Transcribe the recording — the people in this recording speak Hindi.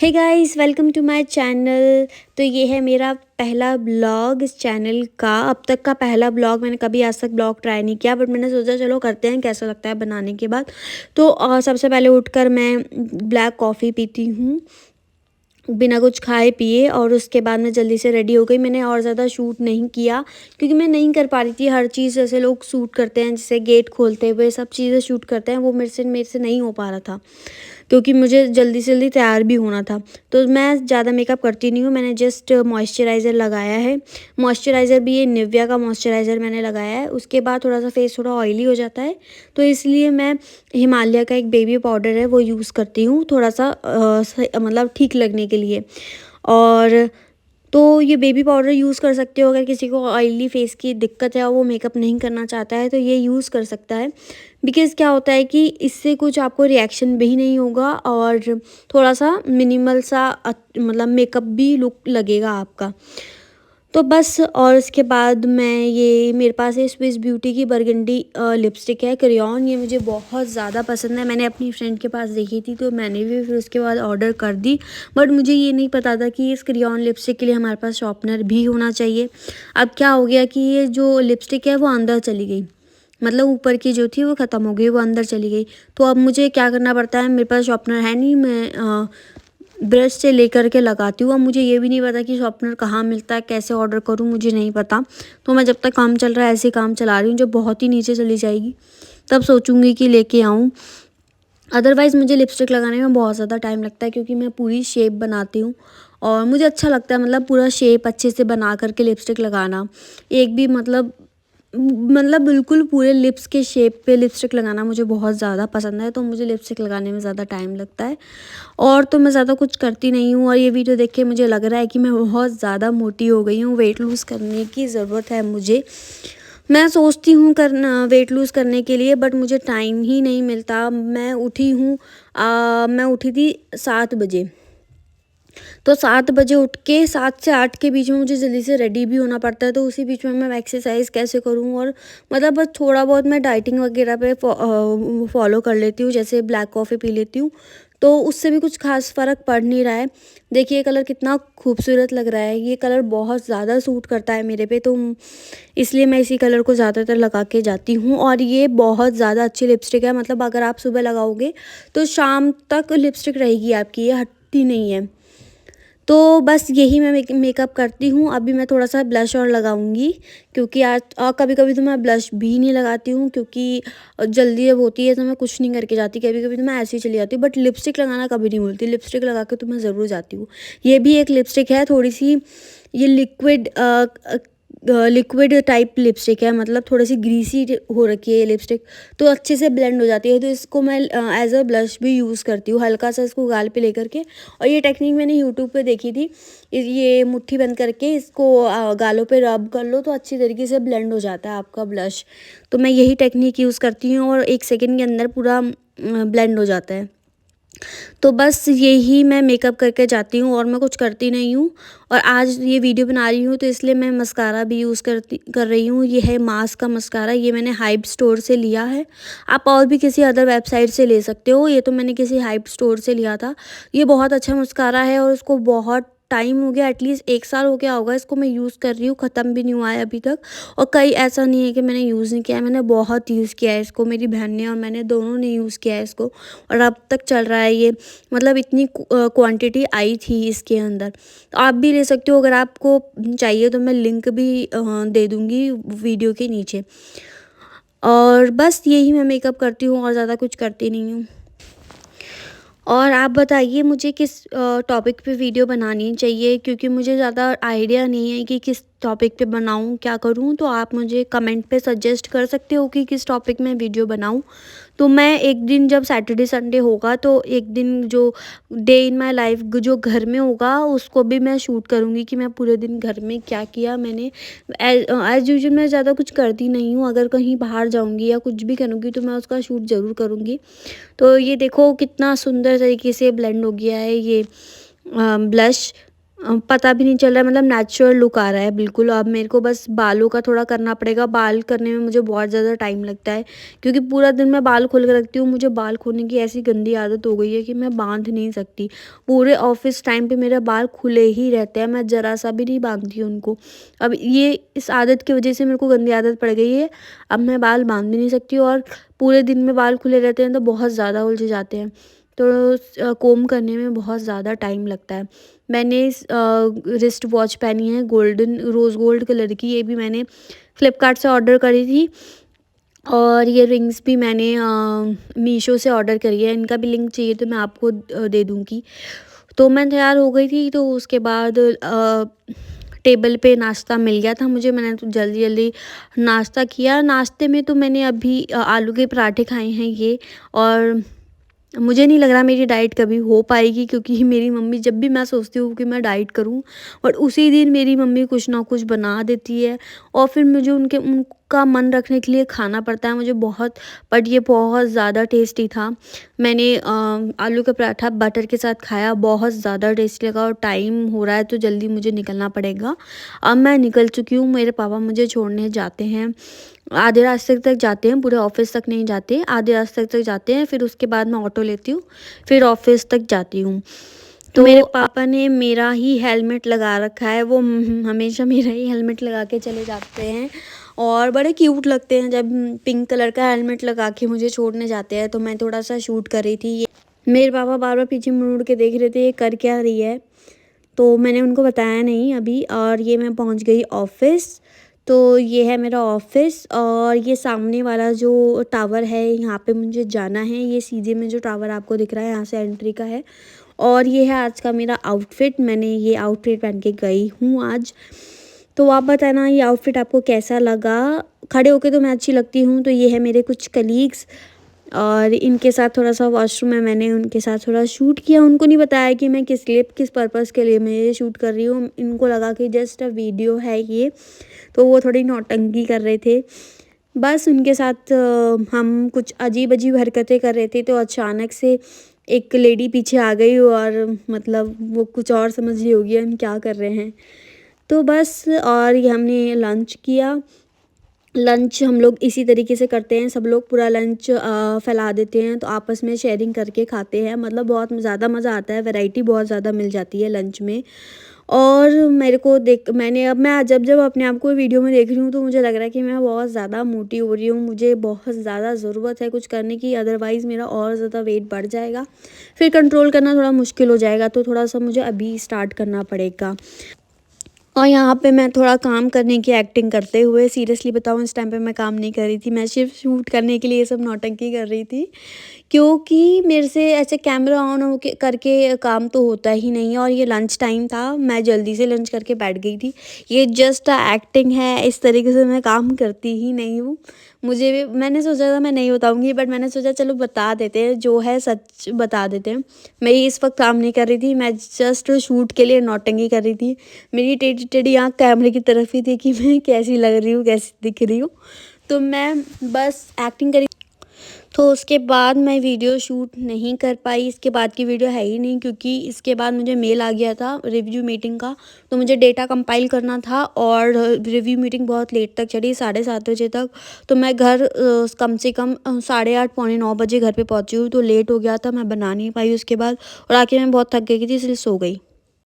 Hey guys, welcome to my channel. तो ये है मेरा पहला ब्लॉग इस चैनल का। अब तक का पहला ब्लॉग, मैंने कभी आज तक ब्लॉग ट्राई नहीं किया, बट मैंने सोचा चलो करते हैं, कैसा लगता है बनाने के बाद। तो सबसे पहले उठकर मैं ब्लैक कॉफ़ी पीती हूँ बिना कुछ खाए पिए, और उसके बाद मैं जल्दी से रेडी हो गई। मैंने और ज़्यादा शूट नहीं किया क्योंकि मैं नहीं कर पा रही थी हर चीज़। जैसे लोग शूट करते हैं, जैसे गेट खोलते हुए सब चीज़ें शूट करते हैं, वो मेरे से नहीं हो पा रहा था क्योंकि मुझे जल्दी से जल्दी तैयार भी होना था। तो मैं ज़्यादा मेकअप करती नहीं हूँ, मैंने जस्ट मॉइस्चराइज़र लगाया है। मॉइस्चराइज़र भी ये निविया का मॉइस्चराइज़र मैंने लगाया है। उसके बाद थोड़ा सा फेस थोड़ा ऑयली हो जाता है, तो इसलिए मैं हिमालय का एक बेबी पाउडर है वो यूज़ करती हूँ, थोड़ा सा मतलब ठीक लगने के लिए। और तो ये बेबी पाउडर यूज़ कर सकते हो अगर किसी को ऑयली फेस की दिक्कत है और वो मेकअप नहीं करना चाहता है, तो ये यूज़ कर सकता है। बिकॉज़ क्या होता है कि इससे कुछ आपको रिएक्शन भी नहीं होगा और थोड़ा सा मिनिमल सा मतलब मेकअप भी लुक लगेगा आपका। तो बस, और उसके बाद मैं, ये मेरे पास है स्विस ब्यूटी की बरगंडी लिपस्टिक है क्रेयॉन। ये मुझे बहुत ज़्यादा पसंद है। मैंने अपनी फ्रेंड के पास देखी थी तो मैंने भी फिर उसके बाद ऑर्डर कर दी, बट मुझे ये नहीं पता था कि इस क्रेयॉन लिपस्टिक के लिए हमारे पास शॉर्पनर भी होना चाहिए। अब क्या हो गया कि ये जो लिपस्टिक है वो अंदर चली गई, मतलब ऊपर की जो थी वो ख़त्म हो गई, वो अंदर चली गई। तो अब मुझे क्या करना पड़ता है, मेरे पास शॉर्पनर है नहीं, मैं ब्रश से लेकर के लगाती हूँ। अब मुझे ये भी नहीं पता कि शॉर्पनर कहाँ मिलता है, कैसे ऑर्डर करूँ, मुझे नहीं पता। तो मैं जब तक काम चल रहा है ऐसे ही काम चला रही हूँ, जब बहुत ही नीचे चली जाएगी तब सोचूंगी कि लेके आऊँ। अदरवाइज़ मुझे लिपस्टिक लगाने में बहुत ज़्यादा टाइम लगता है क्योंकि मैं पूरी शेप बनाती हूँ और मुझे अच्छा लगता है, मतलब पूरा शेप अच्छे से बना करके लिपस्टिक लगाना। एक भी मतलब बिल्कुल पूरे लिप्स के शेप पे लिपस्टिक लगाना मुझे बहुत ज़्यादा पसंद है, तो मुझे लिपस्टिक लगाने में ज़्यादा टाइम लगता है। और तो मैं ज़्यादा कुछ करती नहीं हूँ, और ये वीडियो देख के मुझे लग रहा है कि मैं बहुत ज़्यादा मोटी हो गई हूँ, वेट लूज़ करने की ज़रूरत है मुझे। मैं सोचती हूँ करना वेट लूज़ करने के लिए, बट मुझे टाइम ही नहीं मिलता। मैं उठी थी 7 बजे। तो 7 बजे उठ के 7 से 8 के बीच में मुझे जल्दी से रेडी भी होना पड़ता है, तो उसी बीच में मैं एक्सरसाइज कैसे करूँ, और मतलब बस थोड़ा बहुत मैं डाइटिंग वगैरह पे फॉलो कर लेती हूँ, जैसे ब्लैक कॉफ़ी पी लेती हूँ, तो उससे भी कुछ खास फ़र्क पड़ नहीं रहा है। देखिए ये कलर कितना खूबसूरत लग रहा है, ये कलर बहुत ज़्यादा सूट करता है मेरे पे, तो इसलिए मैं इसी कलर को ज़्यादातर लगा के जाती हूँ। और ये बहुत ज़्यादा अच्छी लिपस्टिक है, मतलब अगर आप सुबह लगाओगे तो शाम तक लिपस्टिक रहेगी आपकी, ये हटती नहीं है। तो बस यही मैं मेकअप करती हूँ। अभी मैं थोड़ा सा ब्लश और लगाऊंगी क्योंकि आज कभी कभी तो मैं ब्लश भी नहीं लगाती हूँ क्योंकि जल्दी जब होती है तो मैं कुछ नहीं करके जाती, कभी कभी तो मैं ऐसे ही चली जाती हूँ, बट लिपस्टिक लगाना कभी नहीं भूलती। लिपस्टिक लगा के तो मैं ज़रूर जाती हूँ। ये भी एक लिपस्टिक है थोड़ी सी, ये लिक्विड टाइप लिपस्टिक है, मतलब थोड़ी सी ग्रीसी हो रखी है ये लिपस्टिक, तो अच्छे से ब्लेंड हो जाती है। तो इसको मैं एज अ ब्लश भी यूज़ करती हूँ, हल्का सा इसको गाल पे लेकर के। और ये टेक्निक मैंने यूट्यूब पे देखी थी। ये मुट्ठी बंद करके इसको गालों पे रब कर लो तो अच्छी तरीके से ब्लेंड हो जाता है आपका ब्लश। तो मैं यही टेक्निक यूज़ करती हूँ और 1 सेकेंड के अंदर पूरा ब्लेंड हो जाता है। तो बस यही मैं मेकअप करके जाती हूँ और मैं कुछ करती नहीं हूँ। और आज ये वीडियो बना रही हूँ तो इसलिए मैं मस्कारा भी यूज़ कर रही हूँ। ये है मास का मस्कारा, ये मैंने हाइप स्टोर से लिया है। आप और भी किसी अदर वेबसाइट से ले सकते हो, ये तो मैंने किसी हाइप स्टोर से लिया था। ये बहुत अच्छा मस्कारा है और उसको बहुत टाइम हो गया, एटलीस्ट 1 साल हो गया होगा इसको मैं यूज़ कर रही हूँ, ख़त्म भी नहीं हुआ है अभी तक। और कई ऐसा नहीं है कि मैंने यूज़ नहीं किया है, मैंने बहुत यूज़ किया है इसको, मेरी बहन ने और मैंने दोनों ने यूज़ किया है इसको, और अब तक चल रहा है ये। मतलब इतनी क्वांटिटी आई थी इसके अंदर। तो आप भी ले सकते हो, अगर आपको चाहिए तो मैं लिंक भी दे दूँगी वीडियो के नीचे। और बस यही मैं मेकअप करती हूँ और ज़्यादा कुछ करती नहीं हूँ। और आप बताइए मुझे किस टॉपिक पे वीडियो बनानी चाहिए, क्योंकि मुझे ज़्यादा आइडिया नहीं है कि किस टॉपिक पे बनाऊँ, क्या करूँ। तो आप मुझे कमेंट पे सजेस्ट कर सकते हो कि किस टॉपिक में वीडियो बनाऊँ। तो मैं एक दिन, जब सैटरडे संडे होगा तो एक दिन जो डे इन माय लाइफ जो घर में होगा उसको भी मैं शूट करूँगी कि मैं पूरे दिन घर में क्या किया मैंने। एज़ यूजुअल मैं ज़्यादा कुछ करती नहीं हूँ, अगर कहीं बाहर जाऊँगी या कुछ भी करूँगी तो मैं उसका शूट ज़रूर करूँगी। तो ये देखो कितना सुंदर तरीके से ब्लेंड हो गया है ये ब्लश। पता भी नहीं चल रहा है, मतलब नेचुरल लुक आ रहा है बिल्कुल। अब मेरे को बस बालों का थोड़ा करना पड़ेगा। बाल करने में मुझे बहुत ज़्यादा टाइम लगता है, क्योंकि पूरा दिन मैं बाल खोल के रखती हूँ। मुझे बाल खोलने की ऐसी गंदी आदत हो गई है कि मैं बांध नहीं सकती। पूरे ऑफिस टाइम पे मेरे बाल खुले ही रहते हैं, मैं ज़रा सा भी नहीं बांधती उनको। अब ये इस आदत की वजह से मेरे को गंदी आदत पड़ गई है। अब मैं बाल बांध भी नहीं सकती, और पूरे दिन में बाल खुले रहते हैं तो बहुत ज़्यादा उलझ जाते हैं। तो कोम करने में बहुत ज़्यादा टाइम लगता है। मैंने रिस्ट वॉच पहनी है गोल्डन रोज़ गोल्ड कलर की, ये भी मैंने फ्लिपकार्ट से ऑर्डर करी थी। और ये रिंग्स भी मैंने मीशो से ऑर्डर करी है। इनका भी लिंक चाहिए तो मैं आपको दे दूँगी। तो मैं तैयार हो गई थी, तो उसके बाद टेबल पे नाश्ता मिल गया था मुझे। मैंने तो जल्दी जल्दी नाश्ता किया। नाश्ते में तो मैंने अभी आलू के पराठे खाए हैं ये। और मुझे नहीं लग रहा मेरी डाइट कभी हो पाएगी, क्योंकि मेरी मम्मी, जब भी मैं सोचती हूँ कि मैं डाइट करूँ, और उसी दिन मेरी मम्मी कुछ ना कुछ बना देती है, और फिर मुझे उनका मन रखने के लिए खाना पड़ता है मुझे बहुत। बट ये बहुत ज़्यादा टेस्टी था। मैंने आलू का पराठा बटर के साथ खाया, बहुत ज़्यादा टेस्टी लगा। और टाइम हो रहा है तो जल्दी मुझे निकलना पड़ेगा। अब मैं निकल चुकी हूँ, मेरे पापा मुझे छोड़ने जाते हैं। आधे रास्ते तक जाते हैं, पूरे ऑफिस तक नहीं जाते, आधे रास्ते तक जाते हैं। फिर उसके बाद मैं ऑटो लेती हूँ, फिर ऑफिस तक जाती हूँ। तो मेरे पापा ने मेरा ही हेलमेट लगा रखा है। वो हमेशा मेरा ही हेलमेट लगा के चले जाते हैं, और बड़े क्यूट लगते हैं जब पिंक कलर का हेलमेट लगा के मुझे छोड़ने जाते हैं। तो मैं थोड़ा सा शूट कर रही थी। मेरे पापा बार बार पीछे मुड़ मुड़ के देख रहे थे, ये कर क्या रही है। तो मैंने उनको बताया नहीं अभी। और ये मैं पहुंच गई ऑफ़िस। तो ये है मेरा ऑफ़िस, और ये सामने वाला जो टावर है यहाँ पे मुझे जाना है। ये सीधे में जो टावर आपको दिख रहा है, यहाँ से एंट्री का है। और ये है आज का मेरा आउटफिट। मैंने ये आउटफिट पहन के गई हूँ आज। तो आप बताना ये आउटफिट आपको कैसा लगा। खड़े होके तो मैं अच्छी लगती हूँ। तो ये है मेरे कुछ कलीग्स, और इनके साथ थोड़ा-सा वॉशरूम में मैंने उनके साथ थोड़ा शूट किया। उनको नहीं बताया कि मैं किस लिए, किस पर्पज़ के लिए मैं ये शूट कर रही हूँ। इनको लगा कि जस्ट वीडियो है ये, तो वो थोड़ी नौटंकी कर रहे थे। बस उनके साथ हम कुछ अजीब-अजीब हरकतें कर रहे थे, तो अचानक से एक लेडी पीछे आ गई, और मतलब वो कुछ और समझ रही होगी हम क्या कर रहे हैं। तो बस, और ये हमने लंच किया। लंच हम लोग इसी तरीके से करते हैं, सब लोग पूरा लंच फैला देते हैं, तो आपस में शेयरिंग करके खाते हैं। मतलब बहुत ज़्यादा मज़ा आता है, वैरायटी बहुत ज़्यादा मिल जाती है लंच में। और मेरे को देख मैंने अब मैं जब जब अपने आप को वीडियो में देख रही हूँ, तो मुझे लग रहा है कि मैं बहुत ज़्यादा मोटी हो रही हूँ। मुझे बहुत ज़्यादा ज़रूरत है कुछ करने की, अदरवाइज़ मेरा और ज़्यादा वेट बढ़ जाएगा, फिर कंट्रोल करना थोड़ा मुश्किल हो जाएगा। तो थोड़ा सा मुझे अभी स्टार्ट करना पड़ेगा। और यहाँ पे मैं थोड़ा काम करने की एक्टिंग करते हुए, सीरियसली बताऊँ इस टाइम पे मैं काम नहीं कर रही थी, मैं सिर्फ शूट करने के लिए ये सब नौटंकी कर रही थी। क्योंकि मेरे से ऐसे कैमरा ऑन हो के करके काम तो होता ही नहीं है, और ये लंच टाइम था, मैं जल्दी से लंच करके बैठ गई थी। ये जस्ट एक्टिंग है, इस तरीके से मैं काम करती ही नहीं हूँ। मुझे भी मैंने सोचा था मैं नहीं बताऊँगी, बट मैंने सोचा चलो बता देते हैं, जो है सच बता देते हैं। मैं इस वक्त काम नहीं कर रही थी, मैं जस्ट शूट के लिए नौटंकी कर रही थी। मेरी टेढ़ी टेढ़ी आँख कैमरे की तरफ ही थी कि मैं कैसी लग रही हूँ, कैसी दिख रही हूँ। तो मैं बस एक्टिंग करी। तो उसके बाद मैं वीडियो शूट नहीं कर पाई। इसके बाद की वीडियो है ही नहीं, क्योंकि इसके बाद मुझे मेल आ गया था रिव्यू मीटिंग का। तो मुझे डेटा कंपाइल करना था, और रिव्यू मीटिंग बहुत लेट तक चली, 7:30 बजे तक। तो मैं घर कम से कम 8:30 पौने 9 बजे घर पे पहुंची हूँ। तो लेट हो गया था, मैं बना नहीं पाई उसके बाद, और आके मैं बहुत थक गई थी, इसलिए सो गई।